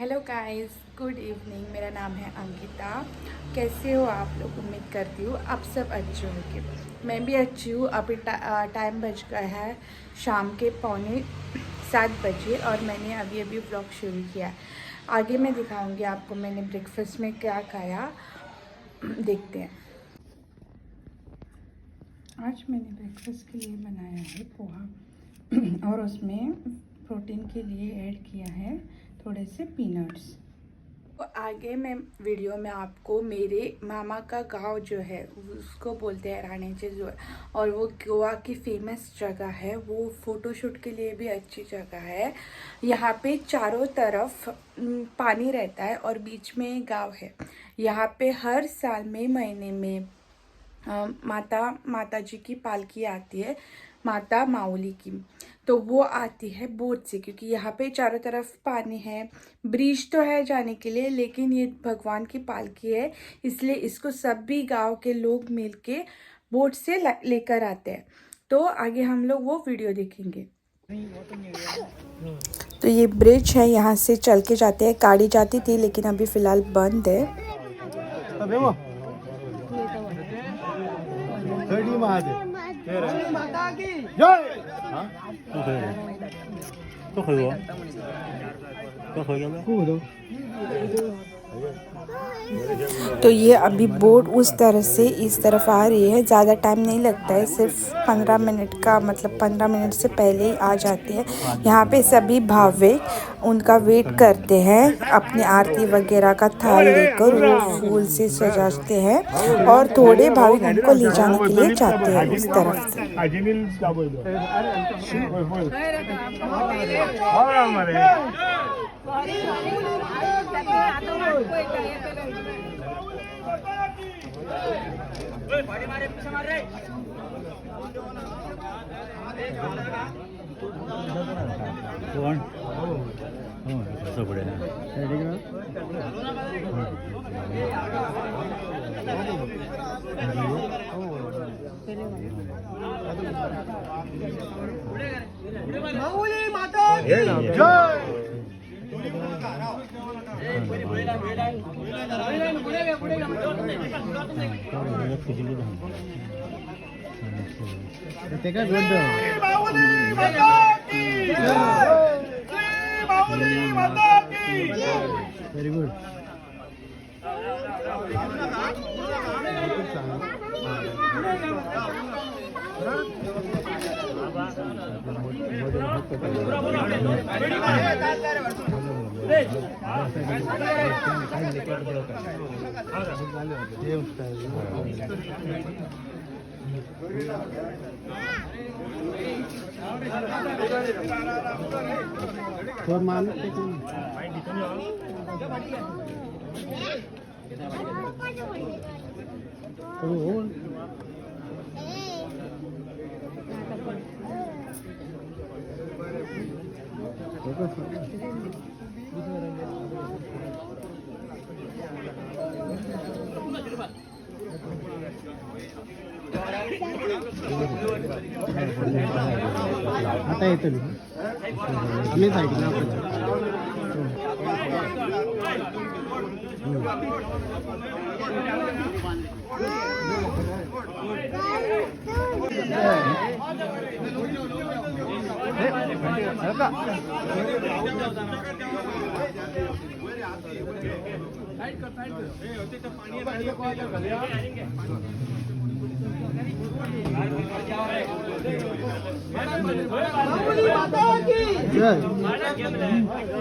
Hello guys, good evening. मेरा नाम है अंकिता। कैसे हो आप लोग? उम्मीद करती हूँ आप सब अच्छे होंगे। मैं भी अच्छी हूँ। अभी टाइम बज गया है शाम के 6:45 और मैंने अभी व्लॉग शुरू किया है। आगे मैं दिखाऊंगी आपको मैंने ब्रेकफास्ट में क्या खाया। देखते हैं। आज मैंने ब्रेकफास्ट के लिए बनाया है पोहा और उसमें प्रोटीन के लिए ऐड किया है थोड़े से पीनट्स। तो आगे मैं वीडियो में आपको मेरे मामा का गांव जो है उसको बोलते हैं रानीचे जो है, और वो गोवा की फेमस जगह है। वो फ़ोटोशूट के लिए भी अच्छी जगह है। यहाँ पे चारों तरफ पानी रहता है और बीच में गांव है। यहाँ पे हर साल महीने में माता जी की पालकी आती है, माता माउली की। तो वो आती है बोट से, क्योंकि यहाँ पे चारों तरफ पानी है। ब्रिज तो है जाने के लिए, लेकिन ये भगवान की पालकी है, इसलिए इसको सभी गांव के लोग मिलके बोट से लेकर आते हैं। तो आगे हम लोग वो वीडियो देखेंगे। तो ये ब्रिज है, यहाँ से चल के जाते हैं। गाड़ी जाती थी लेकिन अभी फ़िलहाल बंद है। माता की जय। तो ये अभी बोट उस तरह से इस तरफ आ रही है। ज़्यादा टाइम नहीं लगता है, सिर्फ 15 मिनट का, मतलब 15 मिनट से पहले ही आ जाती है। यहाँ पे सभी भाविक उनका वेट करते हैं, अपनी आरती वगैरह का थाल लेकर वो फूल से सजाते हैं और थोड़े भाविक उनको ले जाने के लिए जाते हैं उस तरफ से। माऊली माता की जय। Very good. आता येतो आम्ही साईडला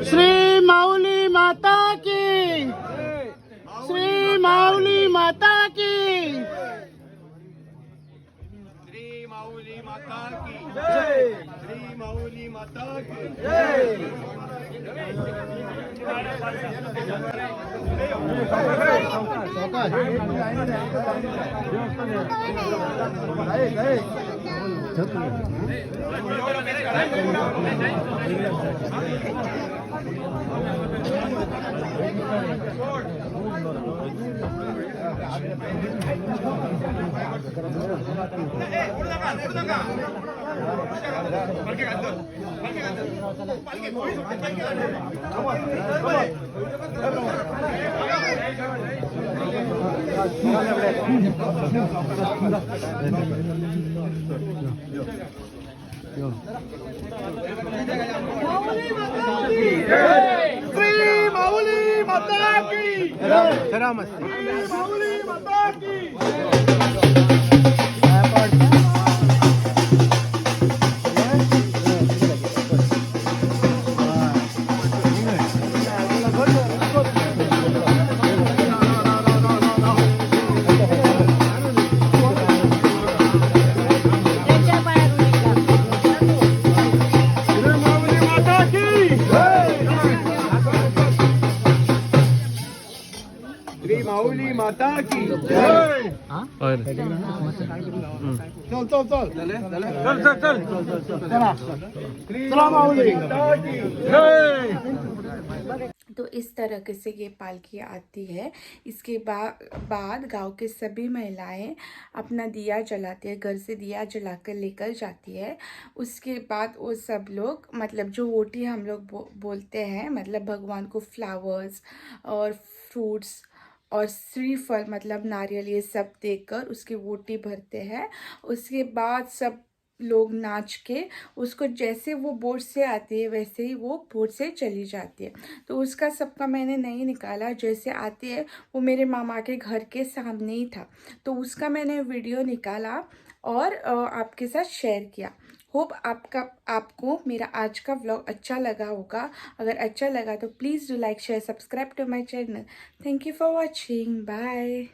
श्री माऊली माता की, श्री माऊली माता की, श्री माऊली माता की जय, श्री माऊली माता की जय। श्री माऊली माता की श्री माऊली माता की श्री माऊली माता की जय। चल चला माऊली माता की जय। तो इस तरह से ये पालकी आती है। इसके बाद गांव के सभी महिलाएं अपना दिया जलाती है, घर से दिया जलाकर लेकर जाती है। उसके बाद वो सब लोग मतलब जो वोटी हम लोग बोलते हैं, मतलब भगवान को फ्लावर्स और फ्रूट्स और श्रीफल मतलब नारियल ये सब देकर उसकी वोटी भरते हैं। उसके बाद सब लोग नाच के उसको, जैसे वो बोट से आती है वैसे ही वो बोट से चली जाती है। तो उसका सबका मैंने नहीं निकाला, जैसे आती है वो मेरे मामा के घर के सामने ही था, तो उसका मैंने वीडियो निकाला और आपके साथ शेयर किया। होप आपको मेरा आज का व्लॉग अच्छा लगा होगा। अगर अच्छा लगा तो please do like share subscribe to my channel. Thank you for watching, bye.